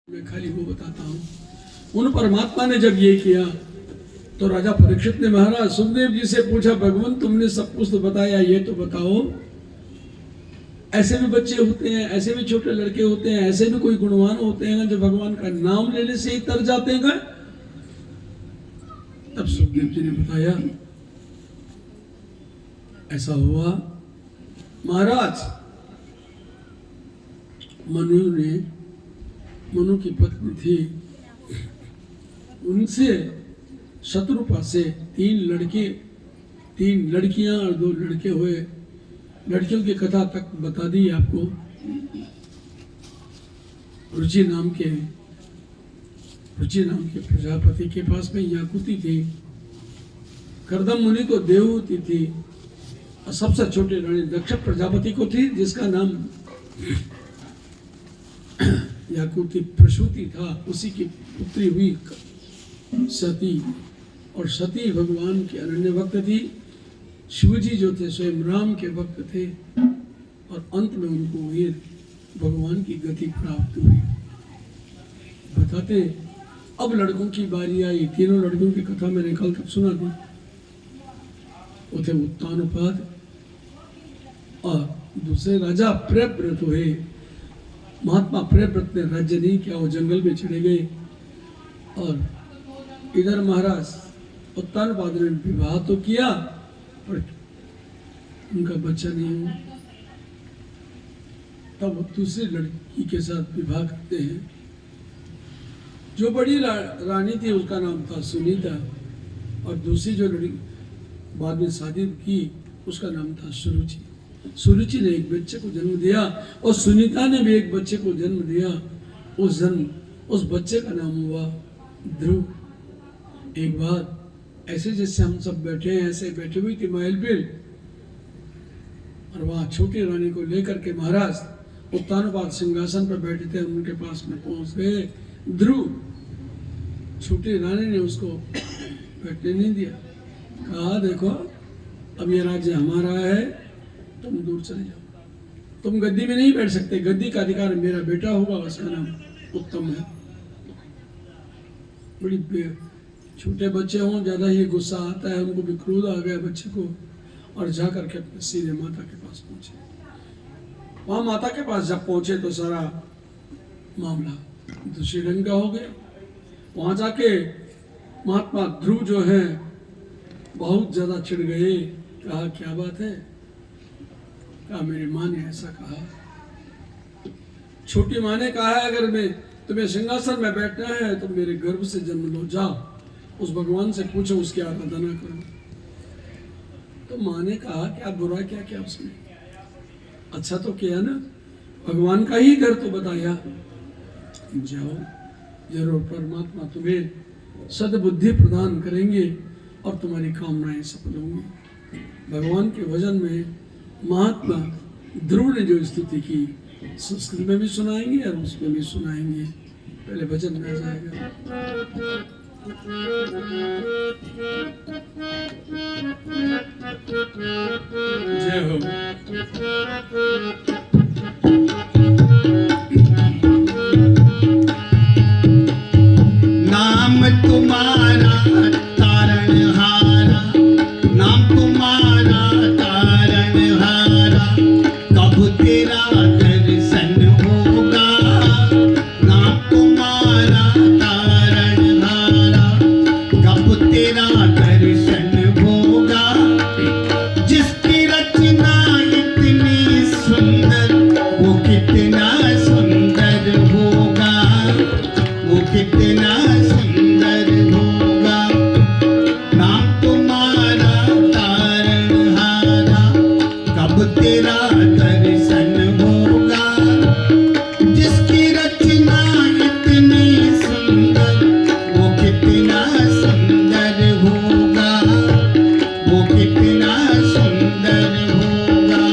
मैं खाली वो बताता हूँ। उन परमात्मा ने जब ये किया तो राजा परीक्षित ने महाराज सुखदेव जी से पूछा, भगवान तुमने सब कुछ तो बताया, ये तो बताओ ऐसे भी बच्चे होते हैं, ऐसे भी छोटे लड़के होते हैं, ऐसे भी कोई गुणवान होते हैं जो भगवान का नाम लेने से ही तर जाते हैं। तब सुखदेव जी ने बताया ऐसा हुआ महाराज, मनु की पत्नी थी, उनसे शत्रुपा से 3 लड़के 3 लड़कियां और 2 लड़के हुए। लड़कियों की कथा तक बता दी आपको। रुचि नाम के प्रजापति के पास में याकुती थी, करदम मुनि को देवहूति थी, और सबसे छोटे रानी दक्ष प्रजापति को थी जिसका नाम याकुती प्रसूति था। उसी की पुत्री हुई सती, और सती भगवान के अनन्य भक्त थी। शिवजी जो थे स्वयं राम के भक्त थे, और अंत में उनको ये भगवान की गति प्राप्त हुई। बताते अब लड़कों की बारी आई। तीनों लड़कों की कथा मैंने कल तक सुना दी। वो थे उत्तानपाद, और दूसरे राजा प्रियव्रत हुए। महात्मा प्रियव्रत ने राज्य नहीं किया, वो जंगल में चले गए। और इधर महाराज उत्तानपाद ने विवाह तो किया पर उनका बच्चा नहीं हुआ। तब वो दूसरी लड़की के साथ विवाह करते हैं। जो बड़ी रानी थी उसका नाम था सुनीता, और दूसरी जो लड़की बाद में शादी की उसका नाम था सुरुचि। सुरुचि ने एक बच्चे को जन्म दिया, और सुनीता ने भी एक बच्चे को जन्म दिया। उस बच्चे का नाम हुआ ध्रुव। एक बार ऐसे जैसे हम सब बैठे हैं ऐसे बैठी हुई थी महल पे, और वहां छोटी रानी को लेकर के महाराज उत्तानपाद सिंहासन पर बैठे थे, उनके पास में पहुंच गए ध्रुव। छोटी रानी ने उसको बैठने नहीं दिया, कहा देखो अब ये राज्य हमारा है, तुम दूर चले जाओ, तुम गद्दी में नहीं बैठ सकते, गद्दी का अधिकार मेरा बेटा होगा, उसका नाम उत्तम है। बड़ी छोटे बच्चे हों ज्यादा ही गुस्सा आता है, उनको भी क्रोध आ गया बच्चे को, और जा करके अपने सीधे माता के पास पहुंचे। वहां माता के पास जब पहुंचे तो सारा मामला दूसरे ढंग का हो गया। वहां जाके महात्मा ध्रुव जो है बहुत ज्यादा चिढ़ गए। कहा क्या बात है? कहा मेरी माँ ने ऐसा कहा। छोटी माँ ने कहा है अगर मैं तुम्हें सिंहासन में बैठना है तो मेरे गर्भ से जन्म लो, जाओ उस भगवान से पूछो, उसकी आराधना करो। तो माँ ने कहा क्या बुरा क्या क्या उसने? अच्छा तो किया ना, भगवान का ही घर तो बताया। जाओ, जरूर परमात्मा तुम्हें सद्बुद्धि प्रदान करेंगे और तुम्हारी कामनाएं सफल होंगी। भगवान के वचन में महात्मा ध्रुव ने जो स्तुति की संस्कृत में भी सुनाएंगे और उसमें भी सुनाएंगे। पहले वचन में आ जाएगा। जय हो। नाम तुम्हारा तारणहारा, नाम तुम्हारा तारणहारा, कब तेरा दर्शन होगा। नाम तुम्हारा तारणहारा, कब तेरा दर्शन होगा। जिसकी रचना इतनी सुंदर, वो कितना सुंदर होगा, वो कितना सुंदर होगा। नाम तुम्हारा तारणहारा, कब तेरा दर्शन होगा। जिसकी रचना इतनी सुंदर, वो कितना सुंदर होगा, वो कितना सुंदर होगा।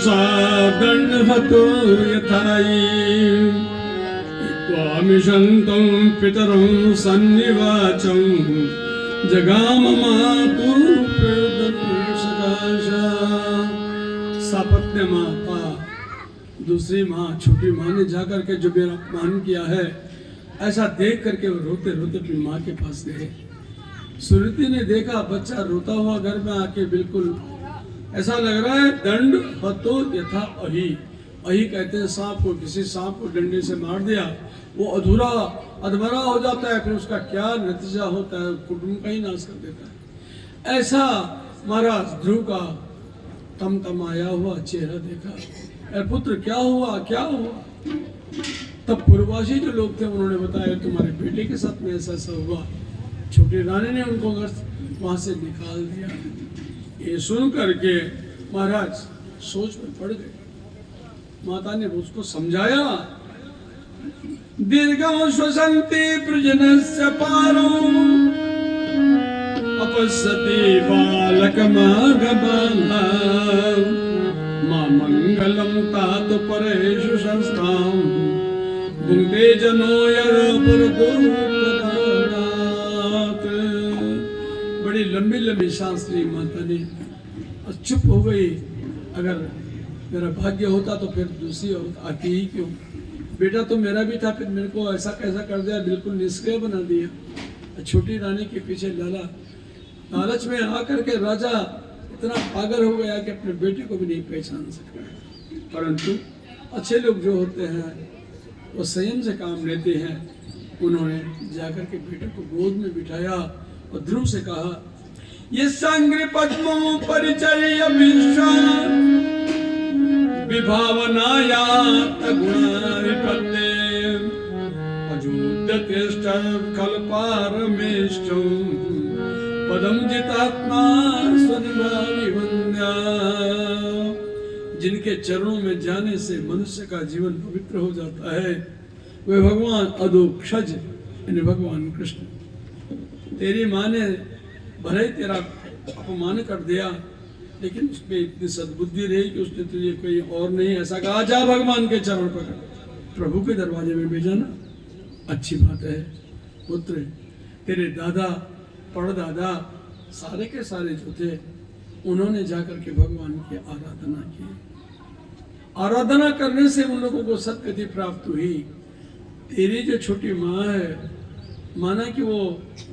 सा दंड हतो यथाई त्वामिषन्तं पितरं सन्निवाचं जगाम मातु सकाशा। सापत्य माता दूसरी माँ, छोटी माँ ने जाकर के जो मेरा अपमान किया है, ऐसा देख करके वो रोते रोते अपनी माँ के पास गए। सुनीति ने देखा बच्चा रोता हुआ घर में आके, बिल्कुल ऐसा लग रहा है दंड हतो यथा अहि। अहि कहते हैं सांप को, किसी सांप को डंडे से मार दिया, वो अधूरा अधमरा हो जाता है, फिर उसका क्या नतीजा होता है, कुटुंब का ही नाश कर देता है। ऐसा महाराज ध्रुव का तमतमाया हुआ चेहरा देखा। अरे पुत्र क्या हुआ, क्या हुआ? तब पूर्ववासी जो लोग थे उन्होंने बताया तुम्हारे बेटे के साथ में ऐसा ऐसा हुआ। छोटी रानी ने उनको वहां से निकाल दिया। ये सुन करके महाराज सोच में पड़ गए। माता ने उसको समझाया, दीर्घं श्वसन्ति प्रजनस्य पारौ अपश्यति बालकमागबाला मा मंगलम तात परेषु संस्थां भुङ्क्ते जनो यदपरदुर्गदानात्। बड़ी लंबी लंबी सांस ली माता ने और चुप हो गई। अगर मेरा भाग्य होता तो फिर दूसरी आती ही क्यों? बेटा तो मेरा भी था, फिर मेरे को ऐसा कैसा कर दिया, बिल्कुल निष्क्रिय बना दिया। छोटी रानी के पीछे लालच में आकर के राजा इतना पागल हो गया कि अपने बेटे को भी नहीं पहचान सकता। परंतु अच्छे लोग जो होते हैं वो संयम से काम लेते हैं। उन्होंने जाकर के बेटे को गोद में बिठाया और ध्रुव से कहा, ये संग्र पद्मो परिचर्य विभावनाया गुणाधिपत्ये अजूद्यतिष्ठं कल्पारमेष्टं पदम जितात्मा स्वनिभावि वन्द्या। जिनके चरणों में जाने से मनुष्य का जीवन पवित्र हो जाता है वे भगवान अधोक्षज यानी भगवान कृष्ण। तेरी माँ ने भले ही तेरा अपमान कर दिया, लेकिन उसमें इतनी सद्बुद्धि रही कि उसने तुझे कोई और नहीं ऐसा कहा, जा भगवान के चरण पकड़, प्रभु के दरवाजे में भेजा ना। अच्छी बात है पुत्र, तेरे दादा परदादा सारे के सारे जो थे उन्होंने जाकर के भगवान की आराधना की। आराधना करने से उन लोगों को सदगति प्राप्त हुई। तेरी जो छोटी माँ है, माना कि वो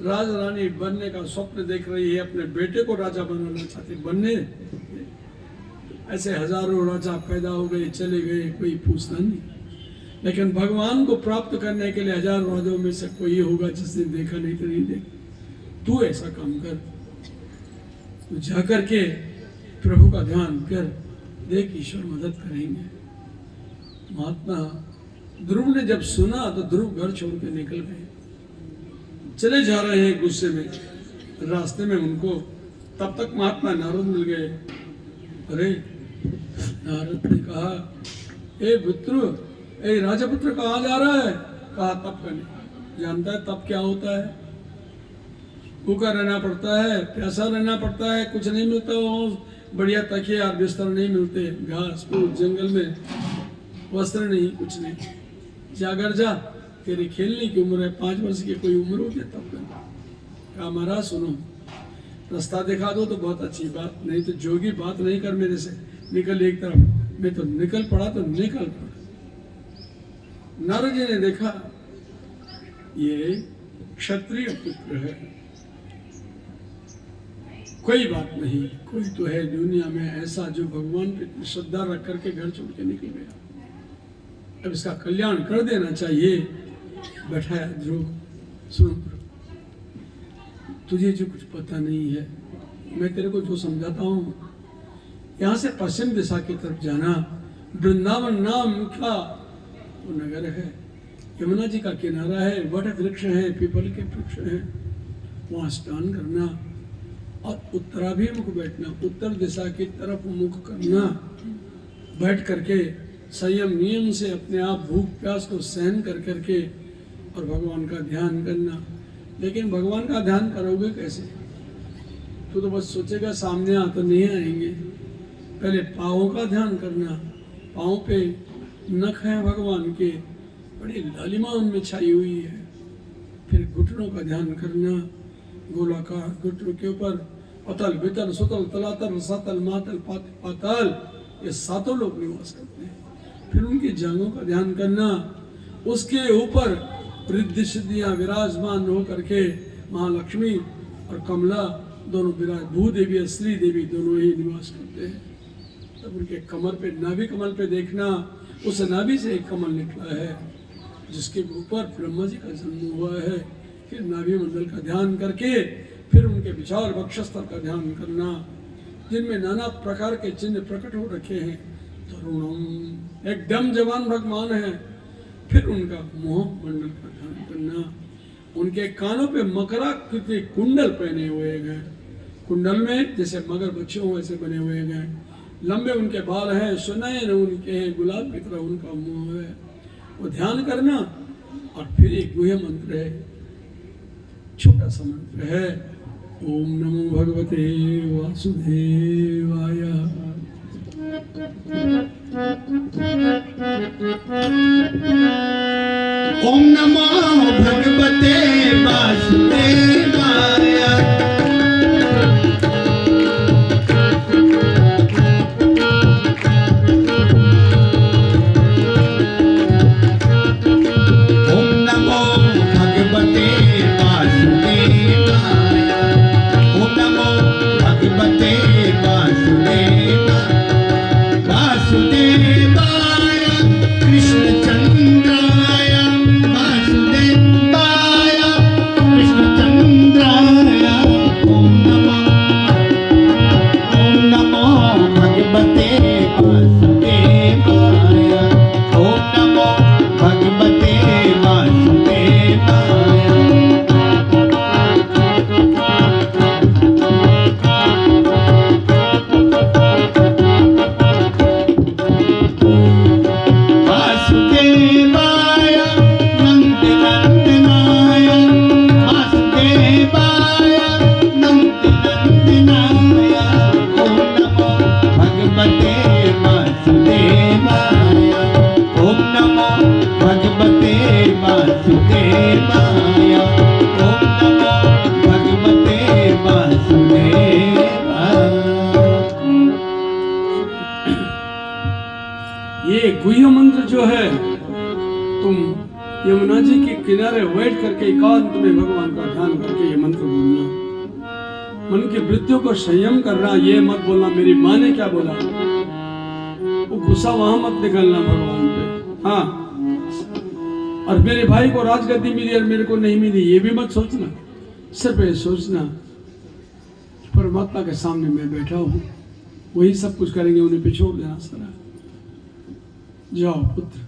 राज रानी बनने का स्वप्न देख रही है, अपने बेटे को राजा बनाना चाहती। बनने ऐसे हजारों राजा पैदा हो गए, चले गए, कोई पूछना नहीं। लेकिन भगवान को प्राप्त करने के लिए हजारों राजाओं में से कोई होगा जिसने देखा नहीं तो नहीं देखा। तू ऐसा काम कर, तू जाकर के प्रभु का ध्यान कर, देख ईश्वर मदद करेंगे। महात्मा ध्रुव ने जब सुना तो ध्रुव घर छोड़ के निकल गए। चले जा रहे हैं गुस्से में, रास्ते में उनको तब तक महात्मा नारद मिल गए। अरे नारद ने कहा, ए पुत्र, ए राजपुत्र कहाँ जा रहा है? कहा तप करने। जानता है तप क्या होता है? भूखा रहना पड़ता है, प्यासा रहना पड़ता है, कुछ नहीं मिलता, वो बढ़िया तकिया और बिस्तर नहीं मिलते, घास फूस जंगल में, वस्त्र नहीं, कुछ नहीं। जागर जा, तेरी खेलने की उम्र है, 5 वर्ष की कोई उम्र हो गया तब करना। कहा महाराज सुनो, रास्ता दिखा दो तो बहुत अच्छी बात, नहीं तो जोगी बात नहीं कर मेरे से, निकल एक तरफ। मैं तो निकल पड़ा तो निकल पड़ा। नारद जी ने देखा ये क्षत्रिय पुत्र है, कोई बात नहीं, कोई तो है दुनिया में ऐसा जो भगवान पे श्रद्धा रख करके घर छोड़ के निकल गया। अब इसका कल्याण कर देना चाहिए। बैठाया ध्रुव, सुनो तुझे जो कुछ पता नहीं है, मैं तेरे को जो समझाता हूँ, यहाँ से पश्चिम दिशा की तरफ जाना, वृंदावन नाम का वो नगर है, यमुना जी का किनारा है, वट वृक्ष है, पीपल के वृक्ष हैं, वहाँ स्नान करना और उत्तराभिमुख बैठना, उत्तर दिशा की तरफ मुख करना। बैठ करके संयम नियम से अपने आप भूख प्यास को सहन कर करके और भगवान का ध्यान करना। लेकिन भगवान का ध्यान करोगे कैसे? तू तो बस सोचेगा सामने आ तो नहीं आएंगे, पहले पाँवों का ध्यान करना, पाँव पे नख हैं भगवान के, बड़ी लालिमा उनमें छाई हुई है। फिर घुटनों का ध्यान करना, गोलाकार घुटनों के ऊपर अतल वितल सुतल तलातल रसातल मातल पाताल, ये सातों लोग निवास करते हैं। फिर उनकी जांघों का ध्यान करना, उसके ऊपर रिद्धि सिद्धियां विराजमान हो करके महालक्ष्मी और कमला दोनों विराज, भूदेवी और श्री देवी दोनों ही निवास करते हैं। तब उनके कमर पे, नाभि कमल पे देखना, उस नाभि से एक कमल निकला है जिसके ऊपर ब्रह्मा जी का जन्म हुआ है। फिर नाभि मंडल का ध्यान करके फिर उनके विचार वक्षस्थल का ध्यान करना, जिनमें नाना प्रकार के चिन्ह प्रकट हो रखे हैं। तरुणम, एकदम जवान भगवान है। फिर उनका मोह मंडल का ध्यान करना, उनके कानों पे मकराकृति कुंडल पहने हुए हैं, कुंडल में जैसे मगर बच्चे हों ऐसे बने हुए हैं। लंबे उनके बाल हैं, सुनयन उनके हैं, गुलाब की तरह उनका मुंह है। वो ध्यान करना। और फिर एक गुह्य मंत्र है, छोटा सा मंत्र है, ओम नमो भगवते वासुदेवाय। ओम नमो भगवते वासुदेवाय। ये गुह्य मंत्र जो है, तुम यमुना जी के किनारे बैठ करके एकांत में भगवान का ध्यान करके ये मंत्र बोलना। मन की वृत्तियों को संयम करना, ये मत बोलना मेरी माँ ने क्या बोला, वो गुस्सा वहां मत निकलना भगवान पे। हाँ, और मेरे भाई को राजगद्दी मिली और मेरे को नहीं मिली, ये भी मत सोचना। सिर्फ ये सोचना परमात्मा के सामने मैं बैठा हूँ, वही सब कुछ करेंगे, उन्हें पे छोड़ देना सारा। जाओ पुत्र।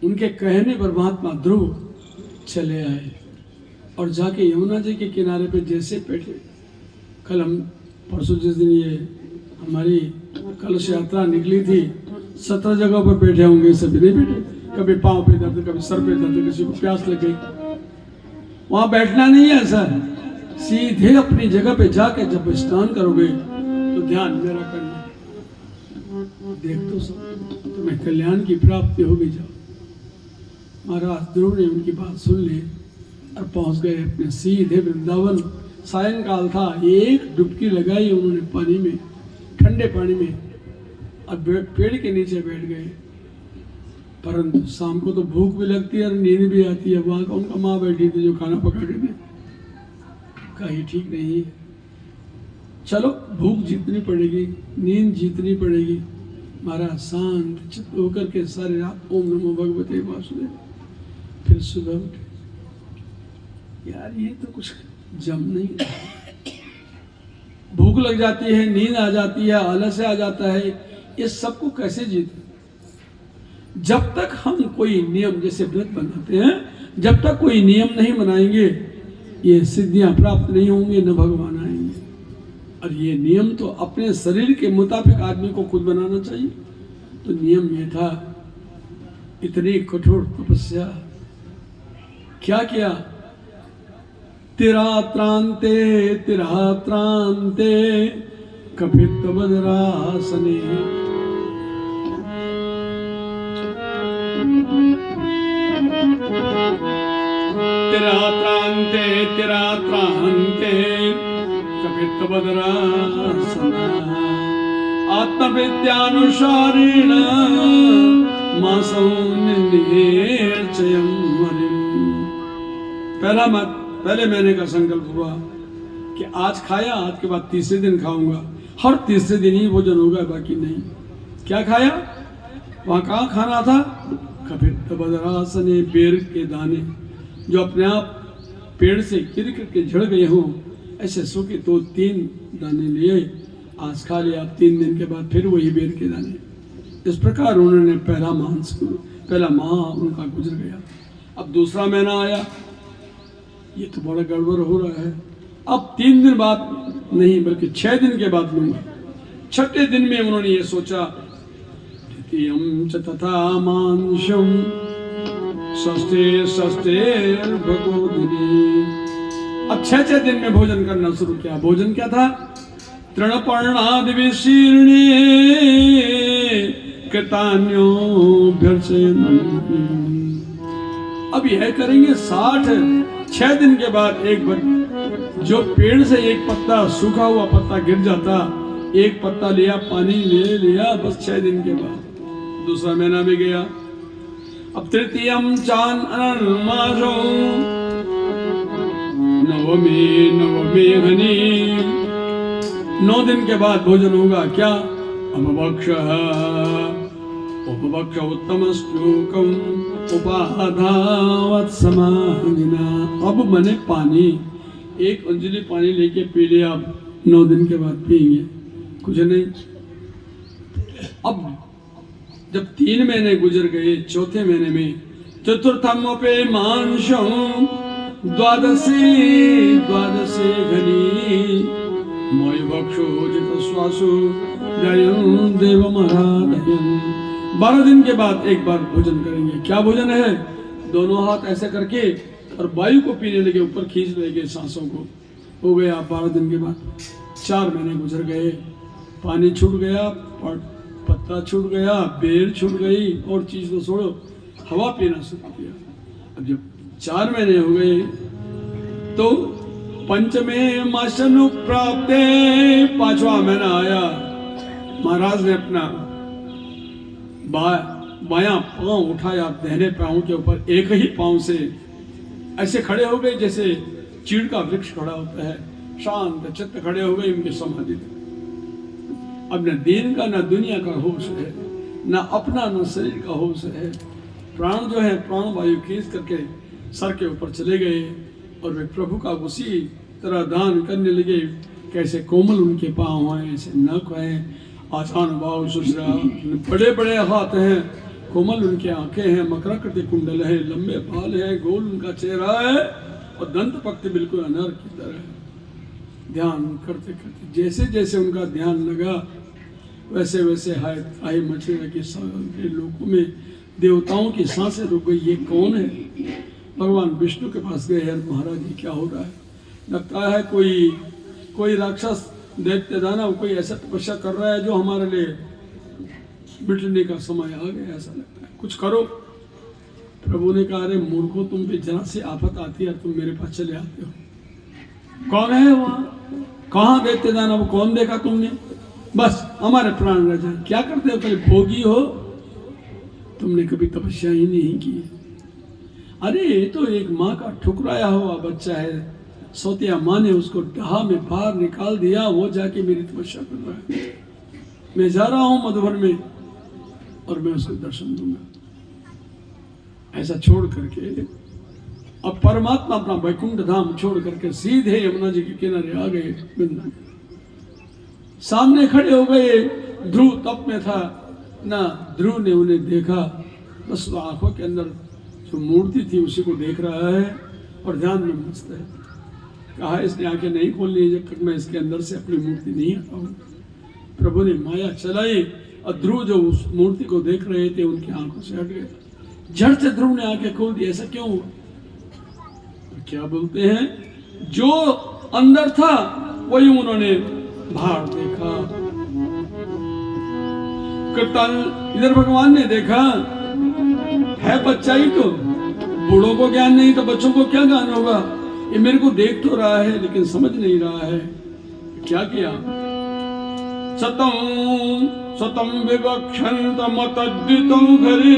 उनके कहने पर महात्मा ध्रुव चले आए और जाके यमुना जी के किनारे पे जैसे बैठे। कल हम परसों जिस दिन ये हमारी कलश यात्रा निकली थी, 17 जगह पर बैठे होंगे, सभी नहीं बैठे। कभी पाँव पे दर्द, कभी सर पे दर्द, किसी को प्यास लग गई। वहां बैठना नहीं है सर, सीधे अपनी जगह पे जाके जब स्नान करोगे तो ध्यान मेरा करना। देख तो सब तुम्हें कल्याण की प्राप्ति होगी। जाओ। महाराज ध्रुव ने उनकी बात सुन ली और पहुंच गए अपने सीधे वृंदावन। सायंकाल था, एक डुबकी लगाई उन्होंने पानी में, ठंडे पानी में, और पेड़ के नीचे बैठ गए। परंतु शाम को तो भूख भी लगती है और नींद भी आती है। वहां उनका माँ बैठी थी जो खाना पका के दे, कहीं ठीक नहीं है। चलो भूख जीतनी पड़ेगी, नींद जीतनी पड़ेगी। महाराज शांत चित्त होकर के सारे रात ओम नमो भगवते वासुदेव। फिर सुबह उठे, यार ये तो कुछ जम नहीं। भूख लग जाती है, नींद आ जाती है, आलस आ जाता है, ये सबको कैसे जीते? जब तक हम कोई नियम, जैसे व्रत बनाते हैं, जब तक कोई नियम नहीं बनाएंगे ये सिद्धियां प्राप्त नहीं होंगे, न भगवान आएंगे। और ये नियम तो अपने शरीर के मुताबिक आदमी को खुद बनाना चाहिए। तो नियम ये था, इतनी कठोर तपस्या क्या किया? तिरात्रांते कपित बदरासने। तेरा त्रांते कपित बदरासना। आत्मविद्यानुसारेण मासौ निश्चयं हरिम्। पहले महीने का संकल्प हुआ कि आज खाया, आज के बाद तीसरे दिन खाऊंगा, हर तीसरे दिन ही भोजन होगा, बाकी नहीं। क्या खाया? वहां कहाँ खाना था? कपित बदरासने, बेर के दाने जो अपने आप पेड़ से गिर के झड़ गए हों, ऐसे सूखे तो 3 दाने लिए, आज खा लिया, 3 दिन के बाद फिर वही बेर के दाने। इस प्रकार उन्होंने पहला माह उनका गुजर गया। अब दूसरा महीना आया, ये तो बड़ा गड़बड़ हो रहा है। अब 3 दिन बाद नहीं बल्कि 6 दिन के बाद लूंगा। 6ठे दिन में उन्होंने ये सोचा, तृतीयं च तथा मांशम षष्ठे भगोदनी। अब 6 दिन में भोजन करना शुरू किया। भोजन क्या था? तृणपर्णादि विशीर्णे कृतान्योभ्यर्चयन्। अब यह करेंगे 6 दिन के बाद एक बार जो पेड़ से एक पत्ता, सूखा हुआ पत्ता गिर जाता, एक पत्ता लिया, पानी ले लिया, बस 6 दिन के बाद दूसरा महीना भी गया। अब तृतीयम चान अनन्मासो नवमे घनी। 9 दिन के बाद भोजन होगा। क्या? उपभक्ष उत्तमश्लोकम उपाधावत् समाधिना। अब मैंने पानी, 1 अंजलि पानी लेके पी लिया, अब 9 दिन के बाद पिएंगे, कुछ नहीं। अब जब 3 महीने गुजर गए, 4थे महीने में चतुर्थमोपे मांशं द्वादशे घनी मय भक्षोजित श्वासो जयं देवमहादयं। 12 दिन के बाद एक बार भोजन करेंगे। क्या भोजन है? दोनों हाथ ऐसे करके और वायु को पीने लगे, ऊपर खींच लेंगे सांसों को। हो गया 12 दिन के बाद। 4 महीने गुजर गए, पानी छूट गया, पत्ता छूट गया, बेर छूट गई, और चीज तो छोड़ो, हवा पीना शुरू किया। अब जब 4 महीने हो गए तो पंचमे मासनु प्राप्ते, 5वां महीना आया। महाराज ने अपना बायां पांव उठाया, दाहिने पांव के ऊपर एक ही पांव से ऐसे खड़े हो गए जैसे चीड़ का वृक्ष खड़ा होता है। शांत चित्त खड़े हो गए उनके समाधि में। अब न दीन का न दुनिया का होश है, न अपना न शरीर का होश है। प्राण जो है, प्राण वायु खींच करके सर के ऊपर चले गए और वे प्रभु का उसी तरह दान करने लगे। कैसे कोमल उनके पांव हैं, ऐसे नख हैं, आसान भाव सुसरा, बड़े बड़े हाथ हैं, कोमल उनकी आंखें हैं, मकराकृति कुंडल है, लंबे बाल है, गोल उनका चेहरा है और दंत पक्ति बिल्कुल अनार की तरह है। ध्यान करते करते जैसे जैसे उनका ध्यान लगा, वैसे वैसे आई मछली के लोगों में देवताओं की सांसें रुक गई। ये कौन है? भगवान विष्णु के पास गए, महाराज जी क्या हो रहा है? लगता है कोई राक्षस दैत्य दानव कोई ऐसा तपस्या कर रहा है जो हमारे लिए मिटने का समय आ गया, ऐसा लगता है, कुछ करो। प्रभु ने कहा, अरे मूर्खों, तुम पे जरा सी आफत आती है, तुम मेरे पास चले आते हो। कौन है वहां? कहाँ दैत्य दानव? कौन देखा तुमने? बस हमारे प्राण रह जाए। क्या करते हो? कभी भोगी हो? तुमने कभी तपस्या ही नहीं की। अरे ये तो एक माँ का ठुकराया हुआ बच्चा है, सौतिया माँ ने उसको डहा में बाहर निकाल दिया, वो जाके मेरी तपस्या कर रहा है। मैं जा रहा हूं मधुबन में और मैं उसको दर्शन दूंगा। ऐसा छोड़ करके अब परमात्मा अपना वैकुंठ धाम छोड़ करके सीधे यमुना जी के किनारे आ गए। वृंदावन सामने खड़े हो गए। ध्रुव तप में था ना, ध्रुव ने उन्हें देखा, बस वो आंखों के अंदर जो मूर्ति थी उसी को देख रहा है और ध्यान में मस्त है। कहा, इसने आंखें नहीं खोलनी जब तक मैं इसके अंदर से अपनी मूर्ति नहीं हटाऊं। प्रभु ने माया चलाई और ध्रुव जो उस मूर्ति को देख रहे थे उनकी आंखों से हट गया। झट से ध्रुव ने आंखें खोल दी। ऐसा क्यों हुआ? तो क्या बोलते हैं, जो अंदर था वही उन्होंने भार देखा। कृतल इधर भगवान ने देखा, है बच्चा ही तो, बूढ़ों को ज्ञान नहीं तो बच्चों को क्या ज्ञान होगा। ये मेरे को देख तो रहा है लेकिन समझ नहीं रहा है। क्या किया? सतम सतम विवक्षन्तमतद्वितं घरे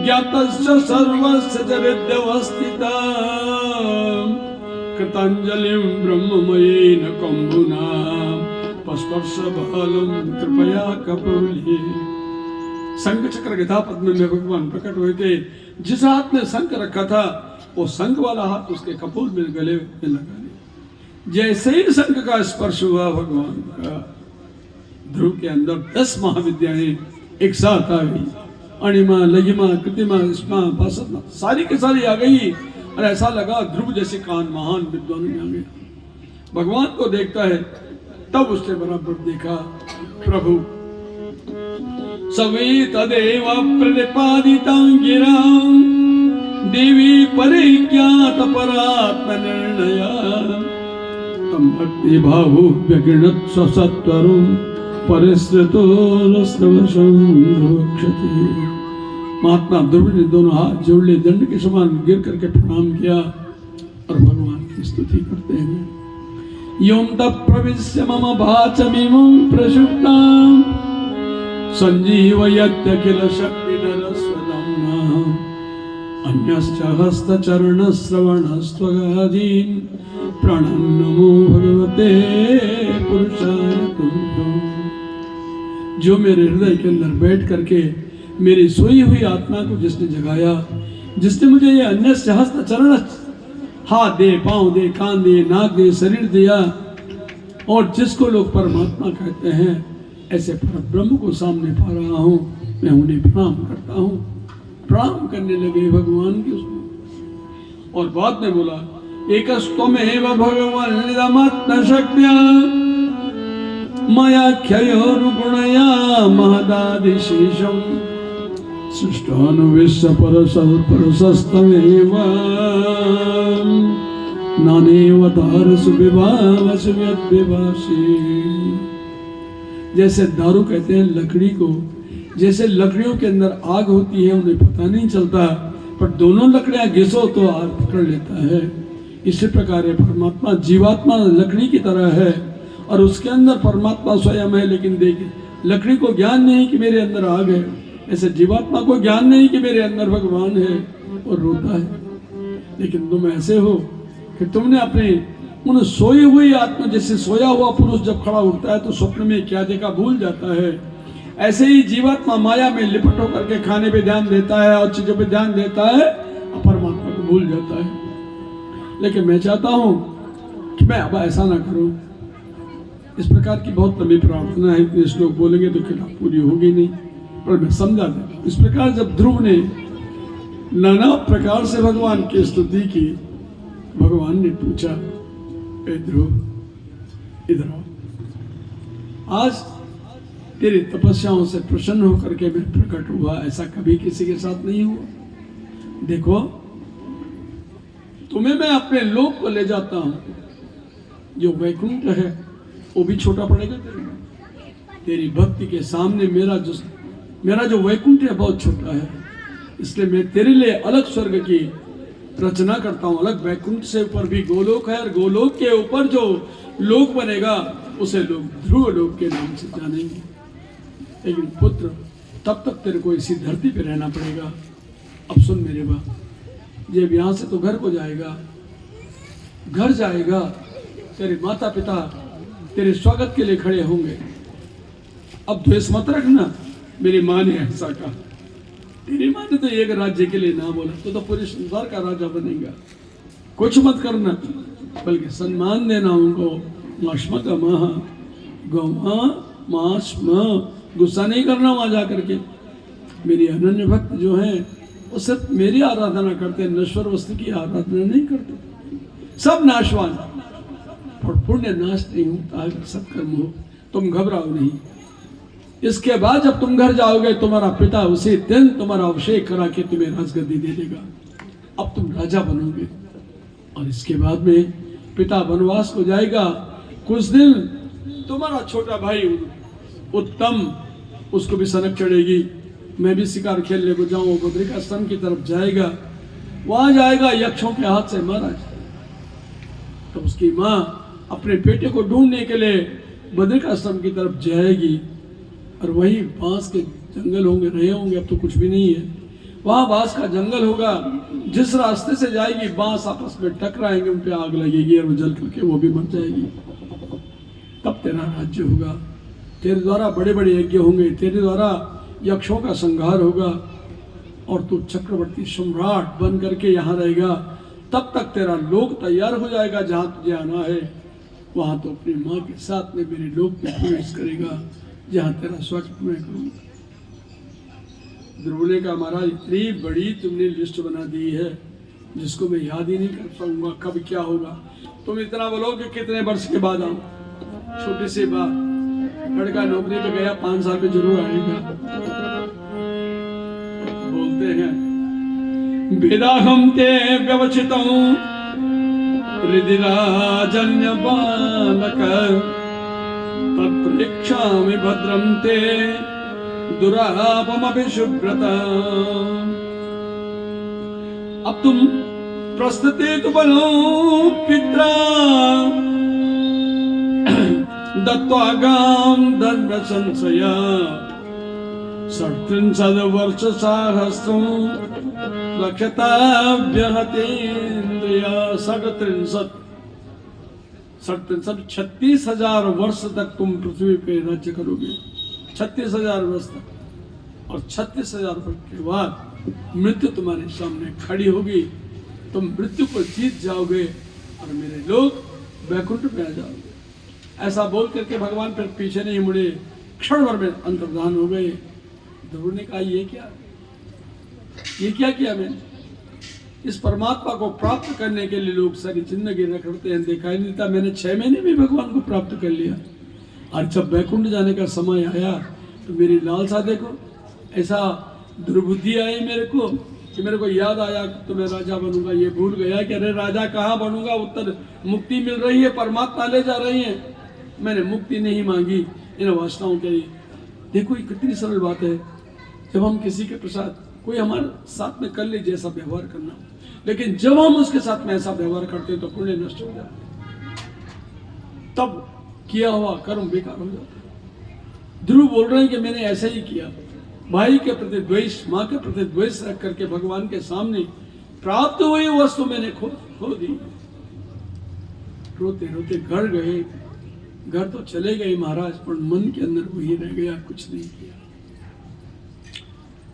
ज्ञातस्य सर्वस्य च विद्यवस्थिता कृतांजलिं ब्रह्ममयेन कम्बुना पस्पर्श बालम कृपया कपूले। शंख चक्र गदा पद्म में भगवान प्रकट हुए थे। जिस हाथ में शंख रखा था वो शंख वाला हाथ उसके कपूल में गले में लगा लिया। जैसे ही शंख का स्पर्श हुआ भगवान का, ध्रुव के अंदर 10 महाविद्याएं एक साथ आ गई। अणिमा, लघिमा, कृतिमा, स्मा, पासमा सारी की सारी आ गई और ऐसा लगा ध्रुव जैसे कान महान विद्वान में आ गया। भगवान को देखता है तब उसके बराबर देखा प्रभु। सवे तदेव प्रतिपादितां गिरां देवी परिज्ञात परात्म निर्णया तम भक्ति भावो व्यगणत सत्वरो परिश्रितो रस्त्रवशं ध्रुवक्षति। महात्मा ध्रुव ने दोनों हाथ जोड़ लिए, दंड के समान गिर करके प्रणाम किया और भगवान की स्तुति करते हैं। यों तप्रविश्य मम भाचमिमं प्रसुप्तां संजीवयत्यखिल शक्तिधरस्वधाम्ना अन्यश्च हस्तचरणश्रवणस्त्वगादीन् प्रणम्यो भगवते पुरुषाय तुभ्यं। जो मेरे हृदय के अंदर बैठ करके मेरी सोई हुई आत्मा को जिसने जगाया, जिसने मुझे ये अन्यश्च हस्त चरण, हाथ दे, पांव दे, कान दे, नाक दे, शरीर दिया, और जिसको लोग परमात्मा कहते हैं, ऐसे पर ब्रह्म को सामने पा रहा हूं, मैं उन्हें प्रणाम करता हूं। प्रणाम करने लगे भगवान की उसको। और बाद में बोला एकस्त्वमेव भगवन्निदमत्न शक्त्या मया ख्ययोरुगुणया महदादिशेषं सृष्टानुविश्य परसस्तमेव नानेवतारसु विभावसु यद्विभाषि। जैसे दारू कहते हैं लकड़ी को, जैसे लकड़ियों के अंदर आग होती है उन्हें पता नहीं चलता, पर दोनों लकड़ियां घिसो तो आग पकड़ लेता है। इसी प्रकार परमात्मा जीवात्मा लकड़ी की तरह है और उसके अंदर परमात्मा स्वयं है, लेकिन देखिए लकड़ी को ज्ञान नहीं कि मेरे अंदर आग है, ऐसे जीवात्मा को ज्ञान नहीं कि मेरे अंदर भगवान है और रोता है। लेकिन तुम ऐसे हो कि तुमने अपने उन सोई हुई आत्मा, जैसे सोया हुआ पुरुष जब खड़ा उठता है तो स्वप्न में क्या देखा भूल जाता है, ऐसे ही जीवात्मा माया में लिपट होकर के खाने पे ध्यान देता है और चीजों पे ध्यान देता है और परमात्मा को भूल जाता है। लेकिन मैं चाहता हूं कि मैं अब ऐसा ना करूं। इस प्रकार की बहुत लंबी प्रार्थना है, इतने श्लोक बोलेंगे तो किताब पूरी होगी नहीं, पर मैं समझा देता। इस प्रकार जब ध्रुव ने नाना प्रकार से भगवान की स्तुति की, भगवान ने पूछा ए ध्रुव इधर आओ, आज तेरी तपस्याओं से प्रसन्न होकर के मैं प्रकट हुआ, ऐसा कभी किसी के साथ नहीं हुआ। देखो तुम्हें मैं अपने लोक को ले जाता हूं, जो वैकुंठ है वो भी छोटा पड़ेगा तेरी भक्ति के सामने। मेरा जो वैकुंठ है बहुत छोटा है, इसलिए मैं तेरे लिए अलग स्वर्ग की रचना करता हूं। अलग वैकुंठ से ऊपर भी गोलोक है और गोलोक के ऊपर जो लोक बनेगा उसे लोग ध्रुव लोक के नाम से जानेंगे। लेकिन पुत्र तब तक तेरे को इसी धरती पे रहना पड़ेगा। अब सुन मेरे बाप, जब यहाँ से तो घर को जाएगा, घर जाएगा, तेरे माता पिता तेरे स्वागत के लिए खड़े होंगे। अब द्वेष मत रखना, मेरी माँ ने ऐसा कहा। तेरी माँ ने तो एक राज्य के लिए ना बोला, तो पूरे संसार का राजा बनेगा। कुछ मत करना, बल्कि सम्मान देना उनको। माष्म का माह गौमा माष्म, गुस्सा नहीं करना वहां जा करके। मेरी अनन्य भक्त जो है वो सिर्फ मेरी आराधना करते हैं, नश्वर वस्तु की आराधना नहीं करते। सब नाशवान और पुण्य नाश नहीं होता है, सत्कर्म हो। तुम घबराओ नहीं। इसके बाद जब तुम घर जाओगे, तुम्हारा पिता उसी दिन तुम्हारा अभिषेक करा के तुम्हें राजगद्दी दे देगा। अब तुम राजा बनोगे। और इसके बाद में पिता वनवास को जाएगा, कुछ दिन तुम्हारा छोटा भाई उत्तम, उसको भी सनक चढ़ेगी। मैं भी शिकार खेलने को जाऊं, वो बद्रिकाश्रम की तरफ जाएगा, वहां जाएगा, यक्षों के हाथ से मारा जाएगा। तो उसकी माँ अपने बेटे को ढूंढने के लिए बद्रिकाश्रम की तरफ जाएगी, और वही बांस के जंगल होंगे, रहे होंगे, अब तो कुछ भी नहीं है, वहां बांस का जंगल होगा। जिस रास्ते से जाएगी बांस आपस में टकराएंगे, उन पे आग लगेगी और वो जल करके वो भी मर जाएगी। तब तेरा राज्य होगा, तेरे द्वारा बड़े बड़े यज्ञ होंगे, तेरे द्वारा यक्षों का संहार होगा, और तू चक्रवर्ती सम्राट बन करके यहाँ रहेगा। तब तक तेरा लोक तैयार हो जाएगा, जहाँ तुझे आना है वहाँ तो अपनी माँ के साथ में मेरे लोक में प्रवेश करेगा, जहाँ तेरा स्वागत मैं करूँगा। ध्रुव ने कहा, महाराज इतनी बड़ी तुमने लिस्ट बना दी है, जिसको मैं याद ही नहीं कर पाऊंगा कब क्या होगा। तुम इतना बोलो कि कितने वर्ष के बाद आऊँ। छोटी सी बात, लड़का नौकरी पे गया, 5 साल पे जरूर आएगा। बोलते हैं, वेदाहम ते व्यवचितम् हृदिराजन्य बालक तत्प्रेक्षामि भद्रं ते दुरापमपि शुभ्रता। अब तुम प्रस्तुते तो बनो पित्रा दत्त्वागां धर्म संशया 37 लक्षताभ्यहतेन्द्रिया 36,000 वर्ष तक तुम पृथ्वी पे राज्य करोगे, 36,000 वर्ष तक। और 36,000 वर्ष के बाद मृत्यु तुम्हारे सामने खड़ी होगी, तुम मृत्यु को जीत जाओगे और मेरे लोग वैकुंठ में आ जाओगे। ऐसा बोल करके भगवान फिर पीछे नहीं मुड़े, क्षण भर में अंतर्धान हो गए। ध्रुव ने कहा, ये क्या किया मैंने? इस परमात्मा को प्राप्त करने के लिए लोग सारी जिंदगी रखते हैं, दिखाई नहीं देता। मैंने 6 महीने में भगवान को प्राप्त कर लिया, और जब वैकुंठ जाने का समय आया तो मेरी लालसा देखो। ऐसा दुर्बुद्धि आई मेरे को कि मेरे को याद आया तो मैं राजा बनूंगा, ये भूल गया कि अरे राजा कहाँ बनूंगा, उत्तर मुक्ति मिल रही है, परमात्मा ले जा रही है। मैंने मुक्ति नहीं मांगी इन वासनाओं के लिए। देखो ये कितनी सरल बात है, जब हम किसी के प्रसाद कोई हमारे साथ में कर ले जैसा व्यवहार करना, लेकिन जब हम उसके साथ में ऐसा व्यवहार करते हैं तो पुण्य नष्ट हो जाता है, तब किया हुआ कर्म बेकार हो जाता है। ध्रुव बोल रहे हैं कि मैंने ऐसा ही किया, भाई के प्रति द्वेष, माँ के प्रति द्वेष रख करके भगवान के सामने प्राप्त हुई वस्तु मैंने खो दी। रोते रोते घर गए, घर तो चले गए महाराज, पर मन के अंदर वही रह गया, कुछ नहीं किया।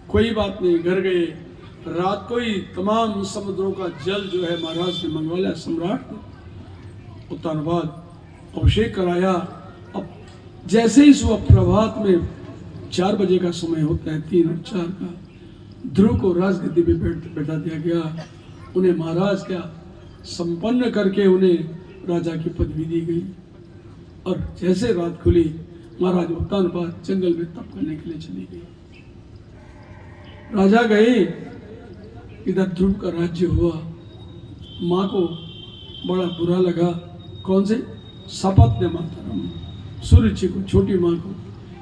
कोई बात नहीं, घर गए, रात को ही तमाम समुद्रों का जल जो है महाराज ने मंगवा लिया। सम्राट ने उत्तरवाद अभिषेक कराया। अब जैसे ही सुबह प्रभात में 4 बजे का समय होता है, 3 और 4 का, ध्रुव को राजगद्दी पे बैठा दिया गया। उन्हें महाराज क्या संपन्न करके उन्हें राजा की पदवी दी गई। और जैसे रात खुली, महाराज उत्तानपाद जंगल में तप करने के लिए चली गई। राजा गए, इधर ध्रुव का राज्य हुआ। माँ को बड़ा बुरा लगा। कौन से? शपथ ने माता सूर्य को, छोटी माँ को,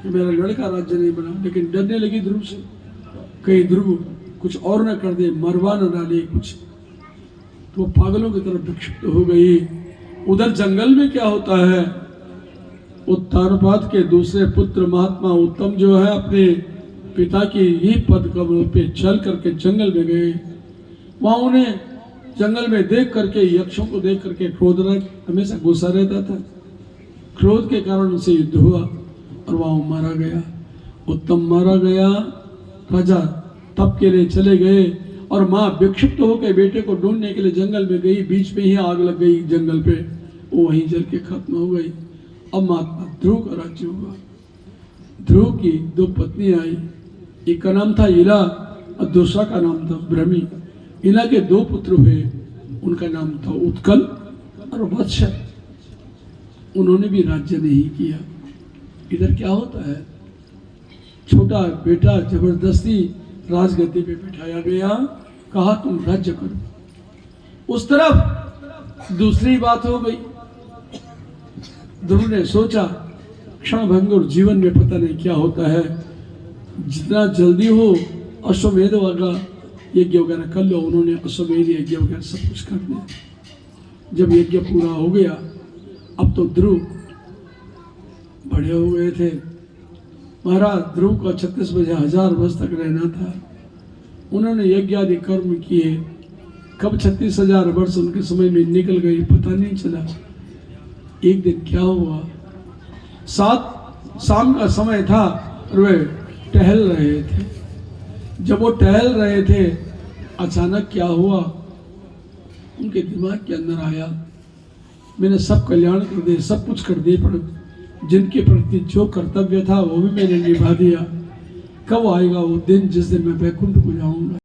कि मेरा लड़का राज्य नहीं बना। लेकिन डरने लगी ध्रुव से, कहीं ध्रुव कुछ और न कर दे, मरवा न डाले कुछ। तो पागलों की तरफ विक्षिप्त हो गई। उधर जंगल में क्या होता है, उत्तानपाद के दूसरे पुत्र महात्मा उत्तम जो है अपने पिता की ही पद कमल पे चल करके जंगल में गए। वहां उन्हें जंगल में देख करके, यक्षों को देख करके क्रोध हमेशा गुस्सा रहता था। क्रोध के कारण उनसे युद्ध हुआ और वहां मारा गया। उत्तम मारा गया। राजा तप के लिए चले गए और माँ विक्षिप्त होकर बेटे को ढूंढने के लिए जंगल में गई। बीच में ही आग लग गई जंगल पे, वो वहीं जल के खत्म हो गई। अब महात्मा ध्रुव का राज्य हुआ। ध्रुव की 2 पत्नी आई, एक का नाम था इला और दूसरा का नाम था ब्रह्मी। इला के 2 पुत्र हुए, उनका नाम था उत्कल और वत्स। उन्होंने भी राज्य नहीं किया। इधर क्या होता है, छोटा बेटा जबरदस्ती राजगद्दी पे बिठाया गया, कहा तुम राज्य करो। उस तरफ दूसरी बात हो गई, ध्रुव ने सोचा क्षण भंग और जीवन में पता नहीं क्या होता है, जितना जल्दी हो अश्वमेध वगैरह यज्ञ वगैरह कर लो। उन्होंने अश्वमेध यज्ञ वगैरह सब कुछ कर दिया। जब यज्ञ पूरा हो गया, अब तो ध्रुव बड़े हो गए थे। महाराज ध्रुव का 36,000 वर्ष तक रहना था। उन्होंने यज्ञ आदि कर्म किए। कब 36,000 वर्ष उनके समय में निकल गए पता नहीं चला। एक दिन क्या हुआ, शाम का समय था और वे टहल रहे थे। जब वो टहल रहे थे, अचानक क्या हुआ, उनके दिमाग के अंदर आया, मैंने सब कल्याण कर दिए, सब कुछ कर दिए, पर जिनके प्रति जो कर्तव्य था वो भी मैंने निभा दिया। कब आएगा वो दिन जिस दिन मैं वैकुंठ को जाऊंगा।